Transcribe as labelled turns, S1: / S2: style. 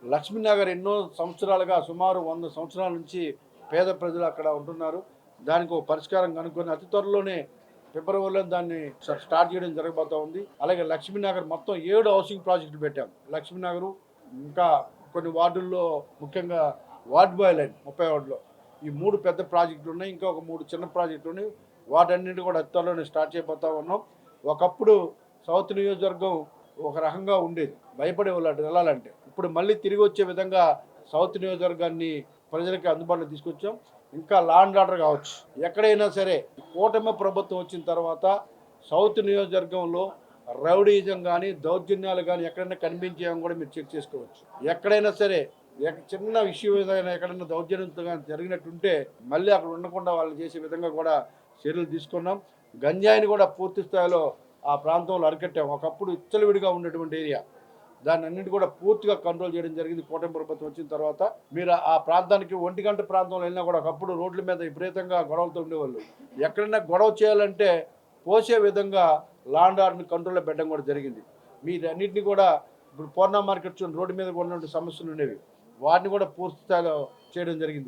S1: లక్ష్మీనగర్ ఎన్నో సంవత్సరాలుగా సుమారు 100 సంవత్సరాల నుంచి పేద ప్రజలు అక్కడ ఉంటున్నారు. దానికి ఒక పరిష్కారం కనుక్కొని అతి త్వరలోనే ఫిబ్రవరిలో దాన్ని స్టార్ట్ చేయడం జరగబోతా ఉంది. అలాగే లక్ష్మీనగర్ మొత్తం 7 హౌసింగ్ ప్రాజెక్టులు పెట్టాం. లక్ష్మీనగర్ ఇంకా కొన్ని వార్డుల్లో ముఖ్యంగా వార్డ్ బాయ్ లైన్ 30 వార్డులో ఈ 3 పెద్ద ప్రాజెక్టులు ఉన్నాయి. ఇంకా ఒక 3 చిన్న ప్రాజెక్టులు ఉన్నాయి. వాటన్నింటి కూడా అతి త్వరలోనే స్టార్ట్ చేయబోతా ఉన్నాం. ఒకప్పుడు సౌత్ నియోజకవర్గం ఒక రకంగా ఉండేది, భయపడేవాళ్ళు అటు వెళ్ళాలంటే. ఇప్పుడు మళ్ళీ తిరిగి వచ్చే విధంగా సౌత్ నియోజకవర్గాన్ని ప్రజలకి అందుబాటులో తీసుకొచ్చాం. ఇంకా లా అండ్ ఆర్డర్ కావచ్చు, ఎక్కడైనా సరే కూటమి ప్రభుత్వం వచ్చిన తర్వాత సౌత్ నియోజకవర్గంలో రౌడీజం కానీ దౌర్జన్యాలు కానీ ఎక్కడైనా కనిపించేవి కూడా మీరు చెక్ చేసుకోవచ్చు. ఎక్కడైనా సరే చిన్న విషయం ఏదైనా ఎక్కడైనా దౌర్జన్యంతో కానీ జరిగినట్టుంటే మళ్ళీ అక్కడ ఉండకుండా వాళ్ళు చేసే విధంగా కూడా చర్యలు తీసుకున్నాం. గంజాయిని కూడా పూర్తి స్థాయిలో ఆ ప్రాంతంలో అరికట్టాం. ఒకప్పుడు ఇచ్చలవిడిగా ఉన్నటువంటి ఏరియా, దాన్ని అన్నింటి కూడా పూర్తిగా కంట్రోల్ చేయడం జరిగింది కూటమి ప్రభుత్వం వచ్చిన తర్వాత. మీరు ఆ ప్రాంతానికి 1 గంట ప్రాంతంలో వెళ్ళినా కూడా ఒకప్పుడు రోడ్ల మీద విపరీతంగా గొడవలతో ఉండేవాళ్ళు. ఎక్కడైనా గొడవ చేయాలంటే పోసే విధంగా లా అండ్ ఆర్డర్ని కంట్రోల్లో పెట్టడం కూడా జరిగింది. మీరన్నింటినీ కూడా ఇప్పుడు పూర్ణ మార్కెట్ రోడ్డు మీద ఉన్నటువంటి సమస్యలు ఉండేవి, వాటిని కూడా పూర్తి స్థాయిలో చేయడం జరిగింది.